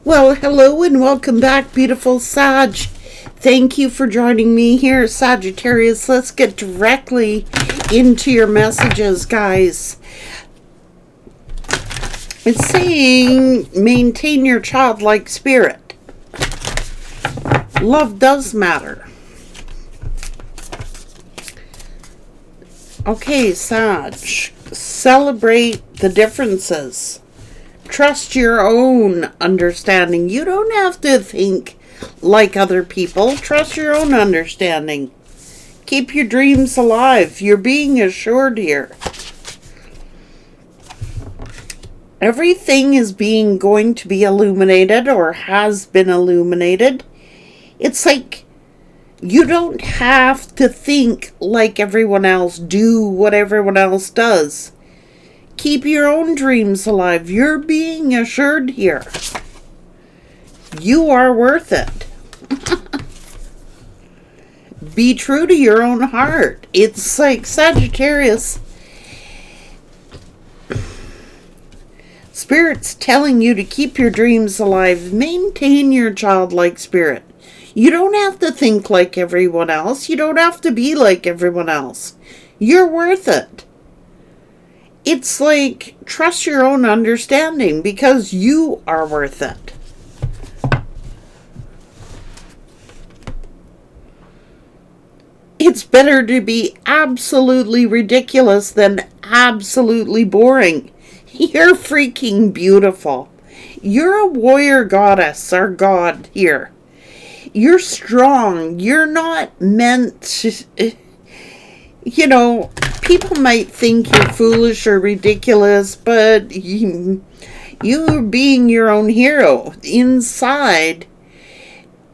Well, hello and welcome back, beautiful Sag. Thank you for joining me here, Sagittarius. Let's get directly into your messages, guys. It's saying maintain your childlike spirit. Love does matter. Okay, Sag, celebrate the differences. Trust your own understanding. You don't have to think like other people. Trust your own understanding. Keep your dreams alive. You're being assured here. Everything is going to be illuminated or has been illuminated. It's like you don't have to think like everyone else, do what everyone else does. Keep your own dreams alive. You're being assured here. You are worth it. Be true to your own heart. It's like Sagittarius. Spirit's telling you to keep your dreams alive. Maintain your childlike spirit. You don't have to think like everyone else. You don't have to be like everyone else. You're worth it. It's like, trust your own understanding because you are worth it. It's better to be absolutely ridiculous than absolutely boring. You're freaking beautiful. You're a warrior goddess or god here. You're strong. You're not meant to... people might think you're foolish or ridiculous, but you're being your own hero inside.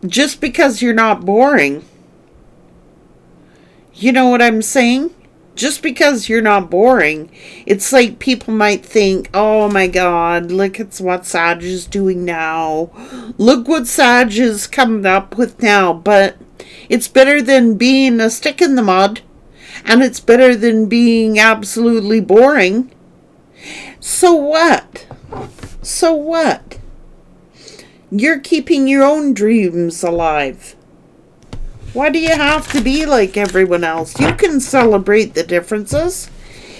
Just because you're not boring. You know what I'm saying? Just because you're not boring, it's like people might think, oh my god, look at what Sag is doing now. Look what Sag is coming up with now. But it's better than being a stick in the mud. And it's better than being absolutely boring. So what? So what? You're keeping your own dreams alive. Why do you have to be like everyone else? You can celebrate the differences.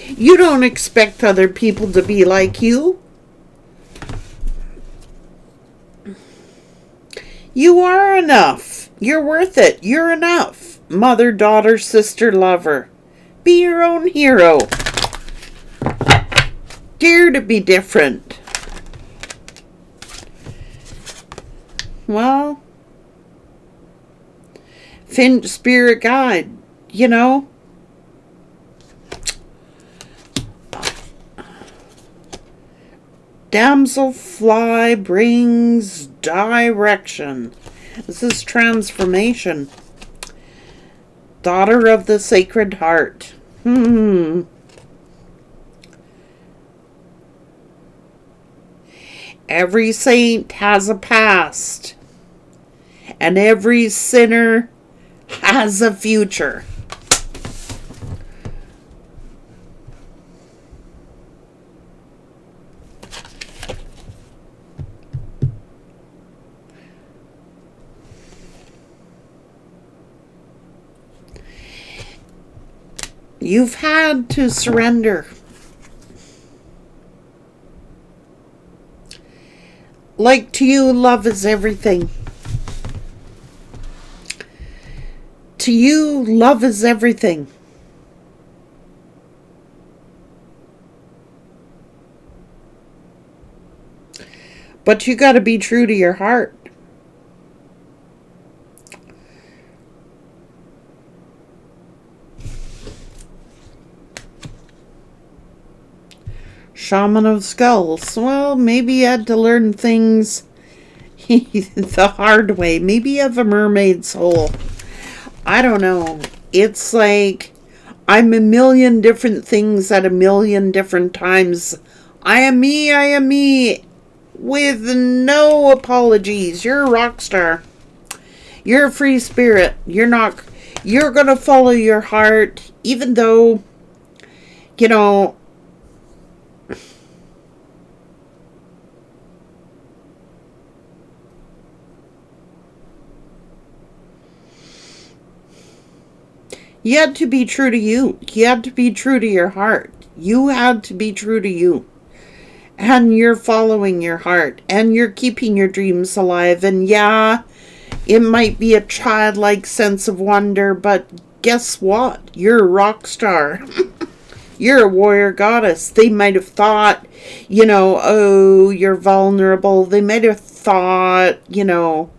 You don't expect other people to be like you. You are enough. You're worth it. You're enough. Mother, daughter, sister, lover. Be your own hero. Dare to be different. Well, Finch spirit guide, Damselfly brings direction. This is transformation. Daughter of the Sacred Heart. Every saint has a past. And every sinner has a future. You've had to surrender. Like to you, love is everything. To you, love is everything. But you got to be true to your heart. Shaman of Skulls. Well, maybe you had to learn things the hard way. Maybe you have a mermaid soul. I don't know. It's like I'm a million different things at a million different times. I am me, with no apologies. You're a rock star. You're a free spirit. You're going to follow your heart, even though, You had to be true to you. You had to be true to your heart. You had to be true to you. And you're following your heart. And you're keeping your dreams alive. And yeah, it might be a childlike sense of wonder, but guess what? You're a rock star. You're a warrior goddess. They might have thought, oh, you're vulnerable. They might have thought, you're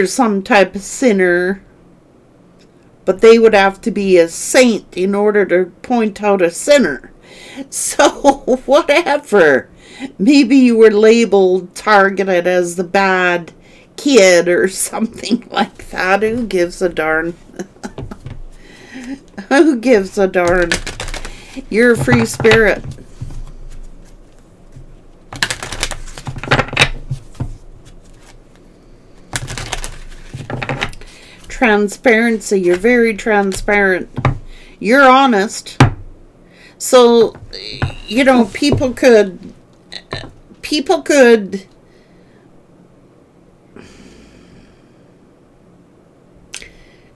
some type of sinner. But they would have to be a saint in order to point out a sinner. So, whatever. Maybe you were labeled, targeted as the bad kid or something like that. Who gives a darn? Who gives a darn? You're a free spirit. Transparency. You're very transparent. You're honest. So, people could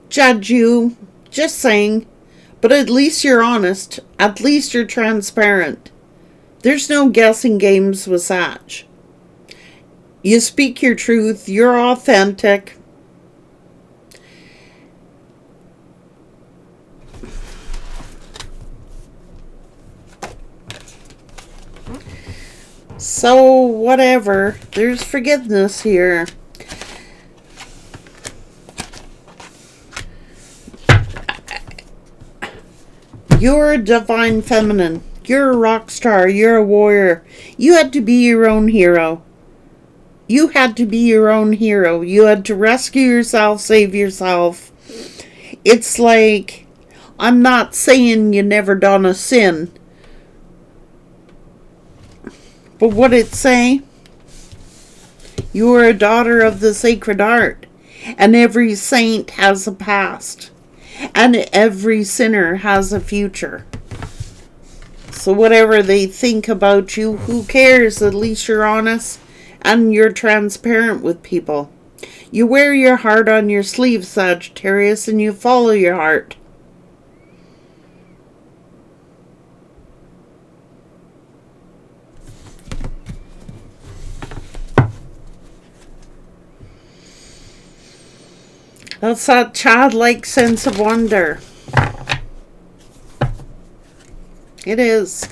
judge you, just saying, but at least you're honest. At least you're transparent. There's no guessing games with Sag. You speak your truth. You're authentic. So, whatever. There's forgiveness here. You're a divine feminine. You're a rock star. You're a warrior. You had to be your own hero. You had to be your own hero. You had to rescue yourself, save yourself. It's like, I'm not saying you never done a sin. But what it say? You are a daughter of the sacred art. And every saint has a past. And every sinner has a future. So whatever they think about you, who cares? At least you're honest and you're transparent with people. You wear your heart on your sleeve, Sagittarius, and you follow your heart. That's that childlike sense of wonder. It is.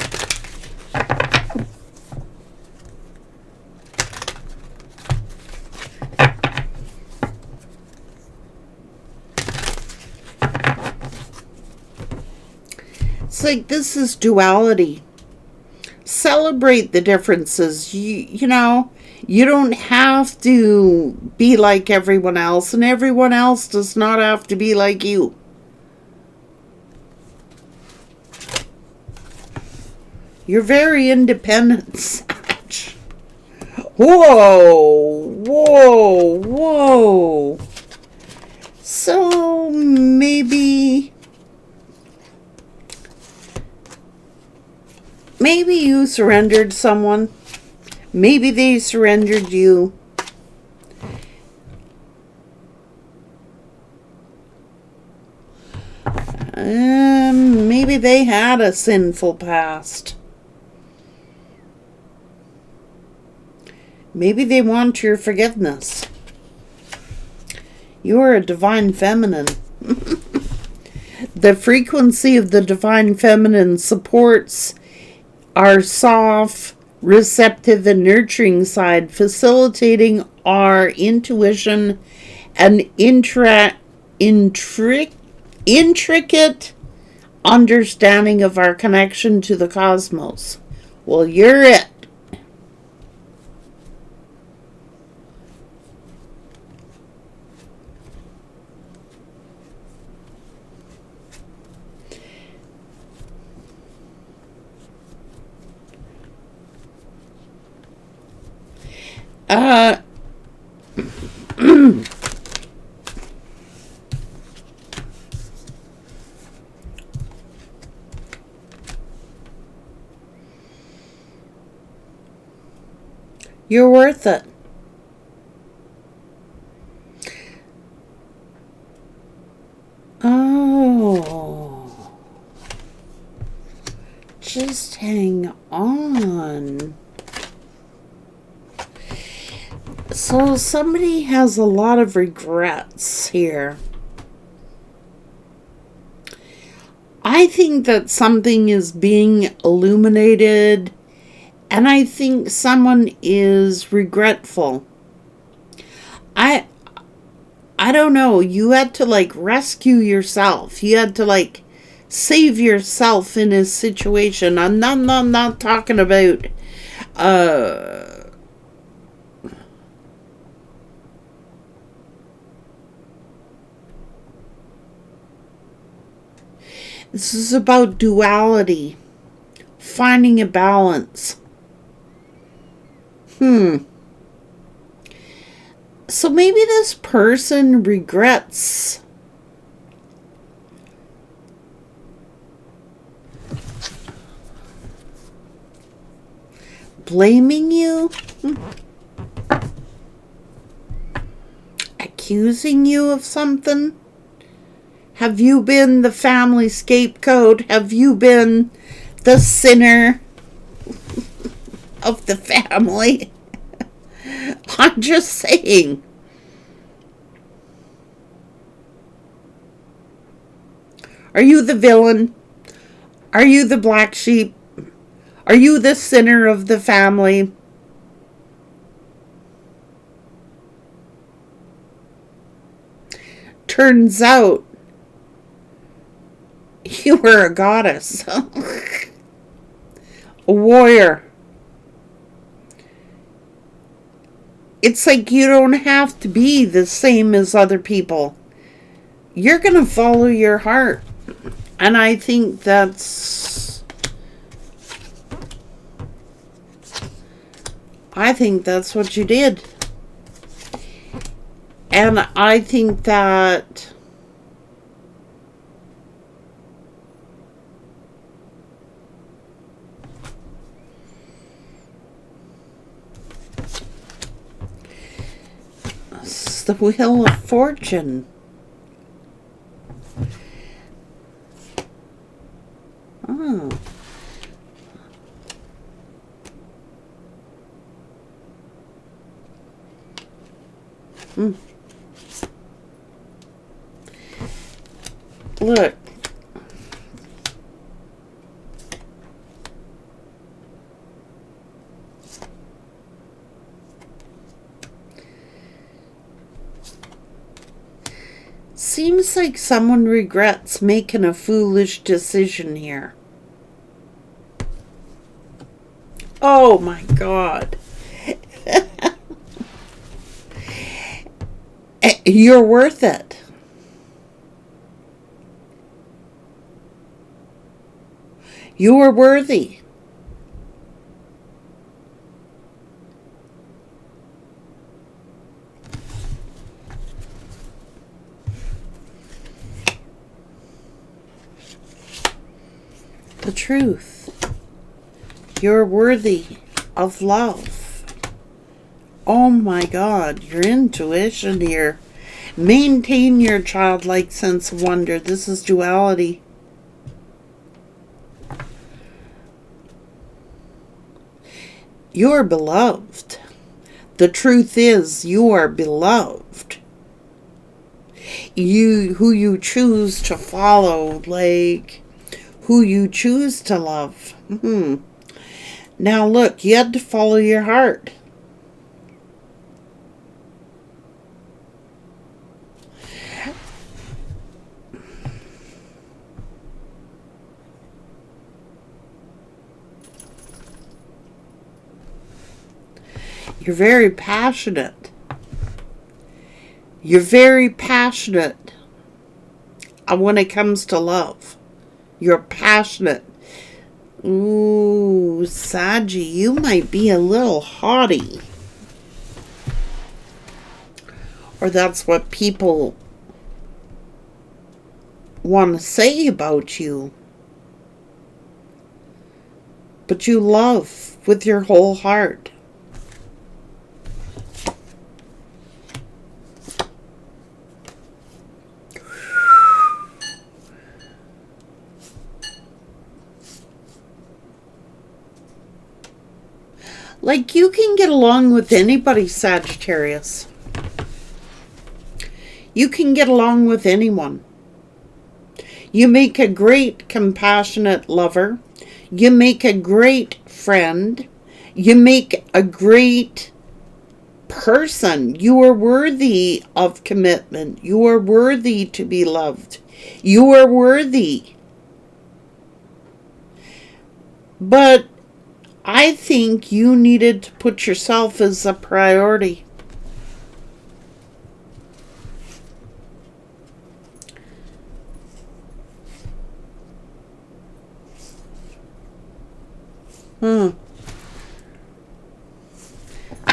It's like this is duality. Celebrate the differences. You know, you don't have to be like everyone else, and everyone else does not have to be like you. You're very independent, Sag. Whoa, whoa, whoa. So maybe you surrendered someone. Maybe they surrendered you. Maybe they had a sinful past. Maybe they want your forgiveness. You're a divine feminine. The frequency of the divine feminine supports our soft, receptive, and nurturing side, facilitating our intuition and intricate understanding of our connection to the cosmos. Well, you're it. You're worth it. hang on. So somebody has a lot of regrets here. I think that something is being illuminated, and I think someone is regretful. I don't know. You had to like rescue yourself. You had to like save yourself in a situation. I'm not talking about this is about duality, finding a balance. So maybe this person regrets blaming you, accusing you of something. Have you been the family scapegoat? Have you been the sinner of the family? I'm just saying. Are you the villain? Are you the black sheep? Are you the sinner of the family? Turns out you were a goddess, a warrior. It's like you don't have to be the same as other people. You're going to follow your heart. And I think that's what you did. And I think that it's the Wheel of Fortune. Oh. Look. Seems like someone regrets making a foolish decision here. Oh my God. You're worth it. You are worthy. The truth. You're worthy of love. Oh my God, your intuition here. Maintain your childlike sense of wonder. This is duality. You're beloved. The truth is, you are beloved. Who you choose to follow, like who you choose to love. Now look, you had to follow your heart. You're very passionate. You're very passionate when it comes to love. You're passionate. Ooh, Saggy, you might be a little haughty. Or that's what people want to say about you. But you love with your whole heart. Like, you can get along with anybody, Sagittarius. You can get along with anyone. You make a great, compassionate lover. You make a great friend. You make a great person. You are worthy of commitment. You are worthy to be loved. You are worthy. But I think you needed to put yourself as a priority.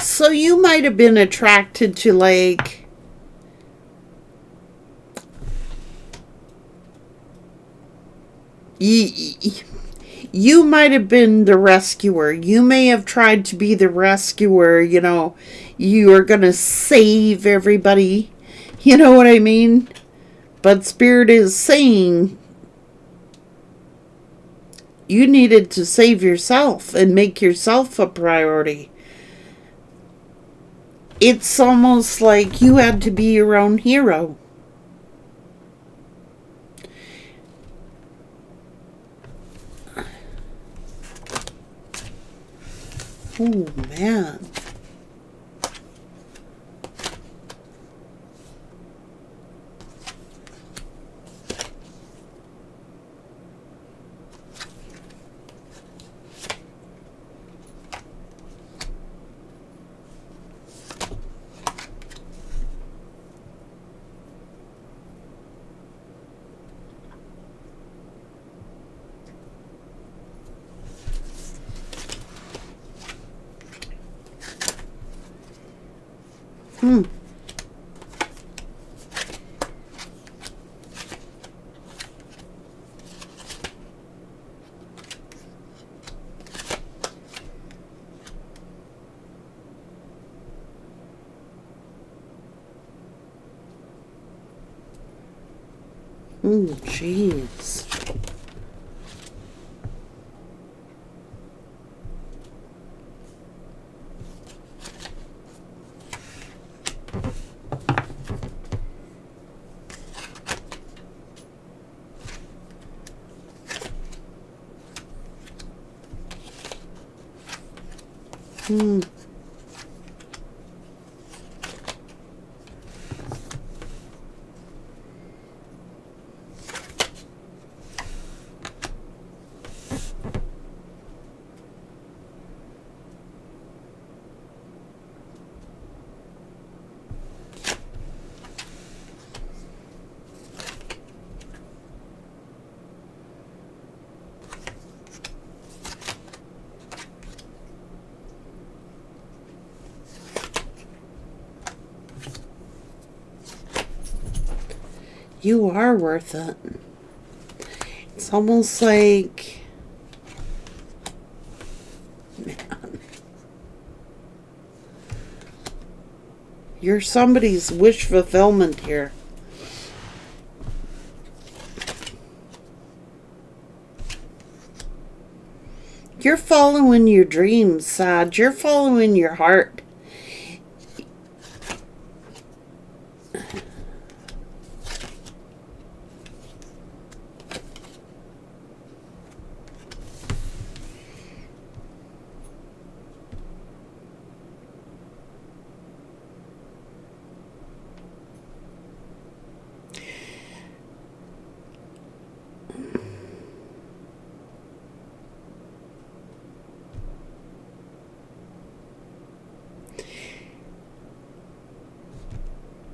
So you might have been attracted to, like, you might have been the rescuer. You may have tried to be the rescuer, you know. You are going to save everybody. You know what I mean? But Spirit is saying you needed to save yourself and make yourself a priority. It's almost like you had to be your own hero. Oh, man. Jeez. You are worth it. It's almost like, man, you're somebody's wish fulfillment here. You're following your dreams, Sag. You're following your heart.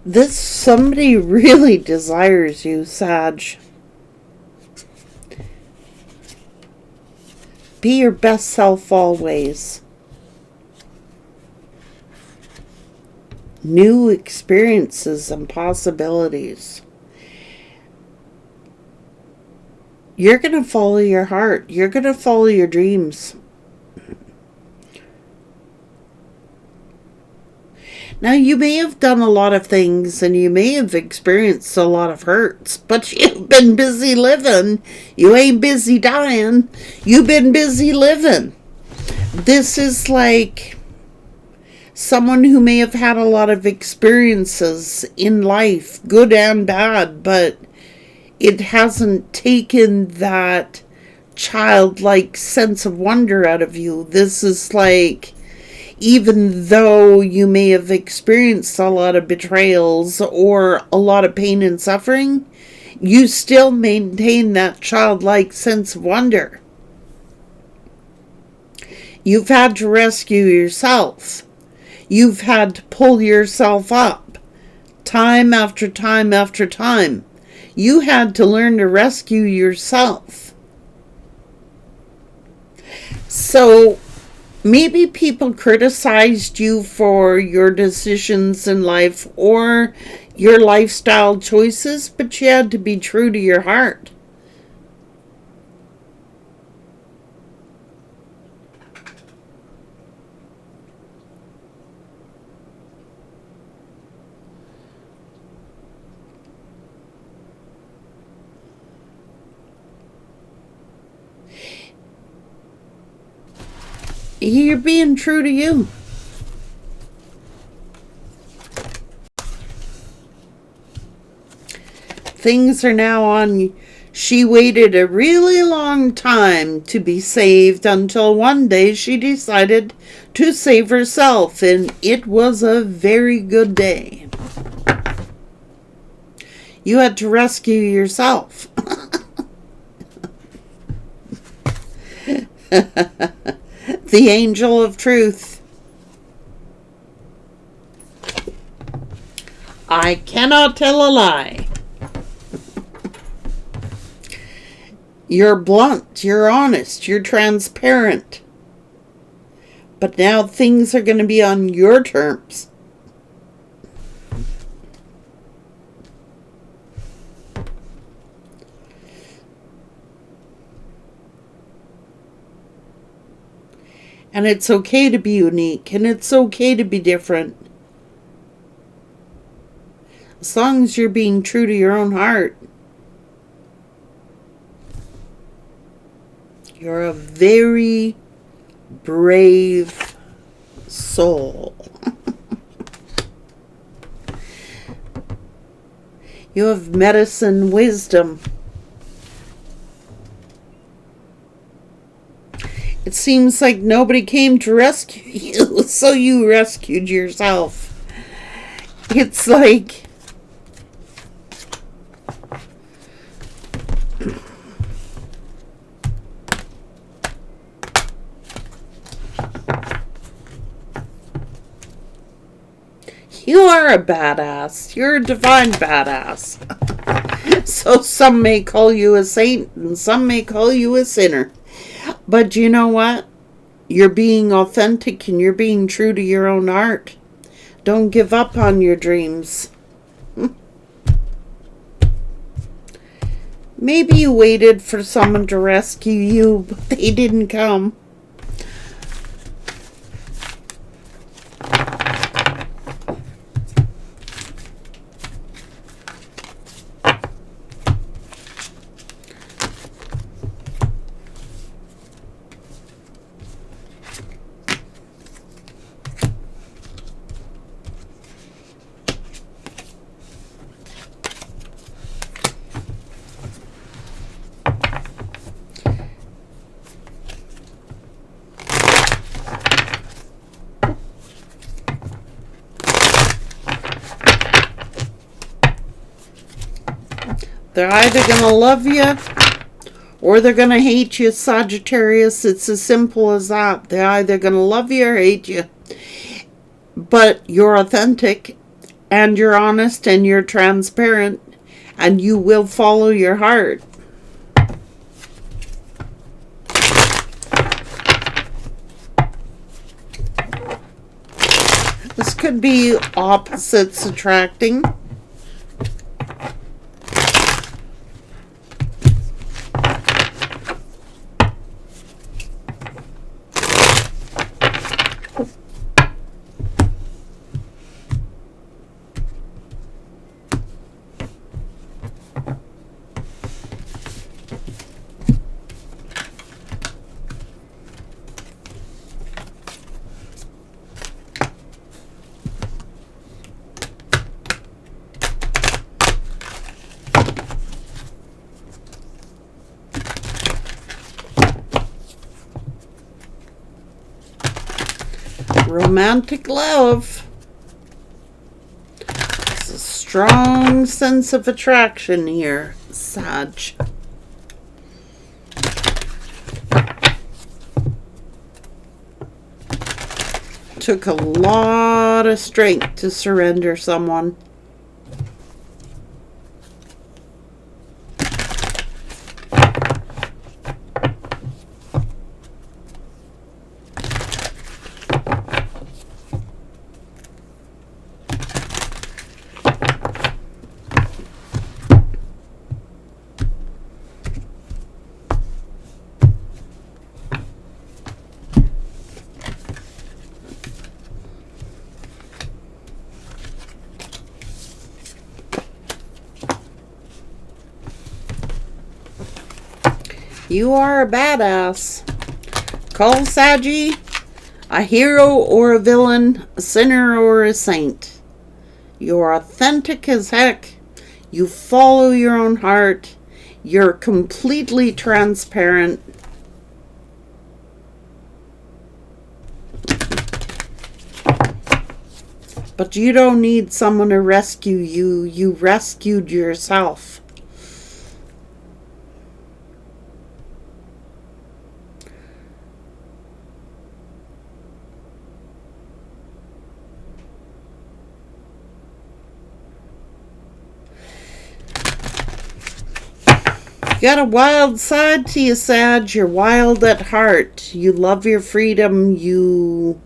This somebody really desires you, Sag. Be your best self always. New experiences and possibilities. You're going to follow your heart. You're going to follow your dreams. Now, you may have done a lot of things and you may have experienced a lot of hurts, but you've been busy living. You ain't busy dying. You've been busy living. This is like someone who may have had a lot of experiences in life, good and bad, but it hasn't taken that childlike sense of wonder out of you. This is like, even though you may have experienced a lot of betrayals or a lot of pain and suffering, you still maintain that childlike sense of wonder. You've had to rescue yourself. You've had to pull yourself up time after time after time. You had to learn to rescue yourself. So maybe people criticized you for your decisions in life or your lifestyle choices, but you had to be true to your heart. You're being true to you. Things are now on. She waited a really long time to be saved until one day she decided to save herself, and it was a very good day. You had to rescue yourself. The angel of truth. I cannot tell a lie. You're blunt, you're honest, you're transparent. But now things are going to be on your terms. And it's okay to be unique, and it's okay to be different. As long as you're being true to your own heart. You're a very brave soul. You have medicine wisdom. It seems like nobody came to rescue you, so you rescued yourself. It's like you are a badass. You're a divine badass. So some may call you a saint and some may call you a sinner. But you know what? You're being authentic and you're being true to your own heart. Don't give up on your dreams. Maybe you waited for someone to rescue you, but they didn't come. They're either going to love you or they're going to hate you, Sagittarius. It's as simple as that. They're either going to love you or hate you. But you're authentic and you're honest and you're transparent and you will follow your heart. This could be opposites attracting. Romantic love. It's a strong sense of attraction here, Sag. Took a lot of strength to surrender someone. You are a badass. Call Saggy a hero or a villain, a sinner or a saint. You're authentic as heck. You follow your own heart. You're completely transparent. But you don't need someone to rescue you. You rescued yourself. You got a wild side to you, Sag. You're wild at heart. You love your freedom. You're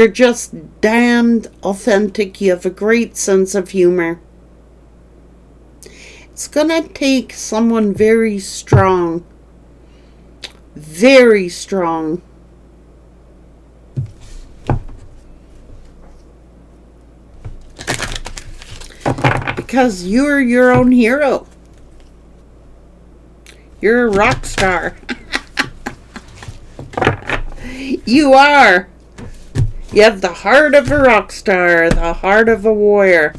just damned authentic. You have a great sense of humor. It's gonna take someone very strong. Very strong. Because you're your own hero. You're a rock star. You are. You have the heart of a rock star, the heart of a warrior.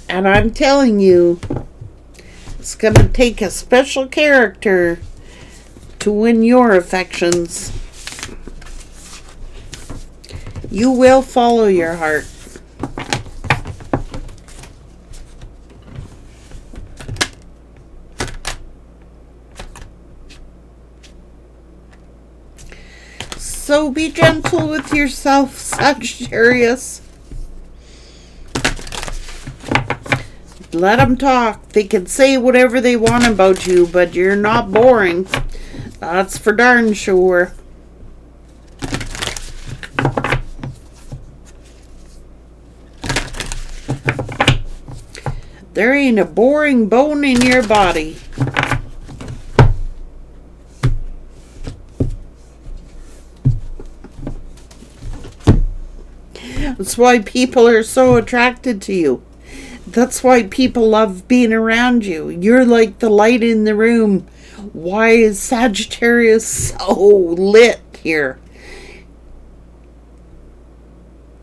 And I'm telling you, it's going to take a special character to win your affections. You will follow your heart. So be gentle with yourself, Sagittarius. Let them talk. They can say whatever they want about you, but you're not boring. That's for darn sure. There ain't a boring bone in your body. That's why people are so attracted to you. That's why people love being around you. You're like the light in the room. Why is Sagittarius so lit here?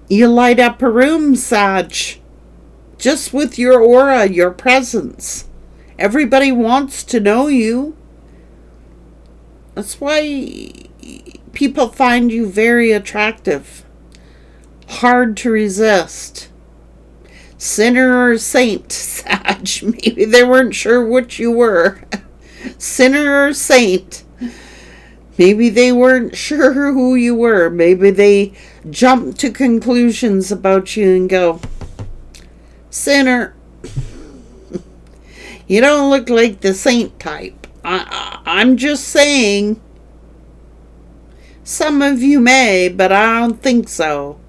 You light up a room, Sag. Just with your aura, your presence. Everybody wants to know you. That's why people find you very attractive. Hard to resist. Sinner or saint, Sag. Maybe they weren't sure which you were. Sinner or saint. Maybe they weren't sure who you were. Maybe they jumped to conclusions about you and go, sinner. You don't look like the saint type. I'm just saying. Some of you may, but I don't think so.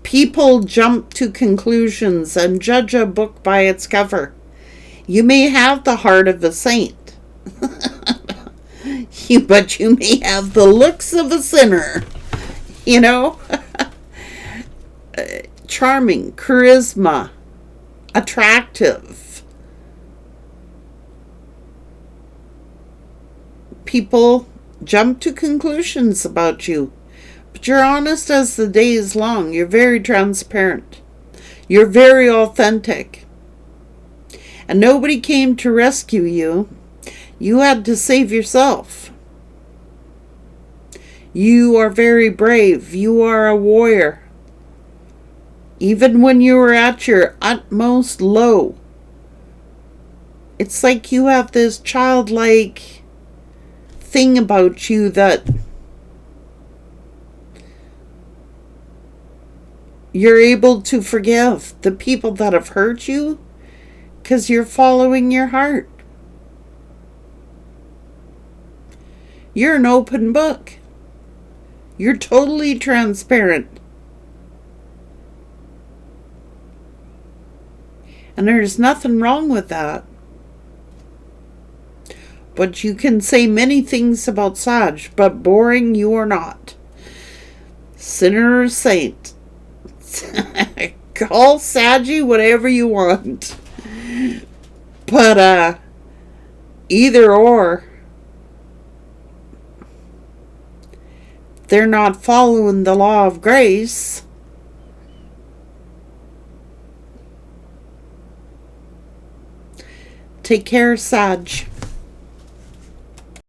People jump to conclusions and judge a book by its cover. You may have the heart of a saint, but you may have the looks of a sinner. You know? Charming, charisma, attractive. People jump to conclusions about you. But you're honest as the day is long. You're very transparent. You're very authentic. And nobody came to rescue you. You had to save yourself. You are very brave. You are a warrior. Even when you are at your utmost low, it's like you have this childlike thing about you that you're able to forgive the people that have hurt you because you're following your heart. You're an open book. You're totally transparent. And there's nothing wrong with that. But you can say many things about Sag, but boring you are not. Sinner or saint. Call Saggy whatever you want. But either or, they're not following the law of grace. Take care, Sag.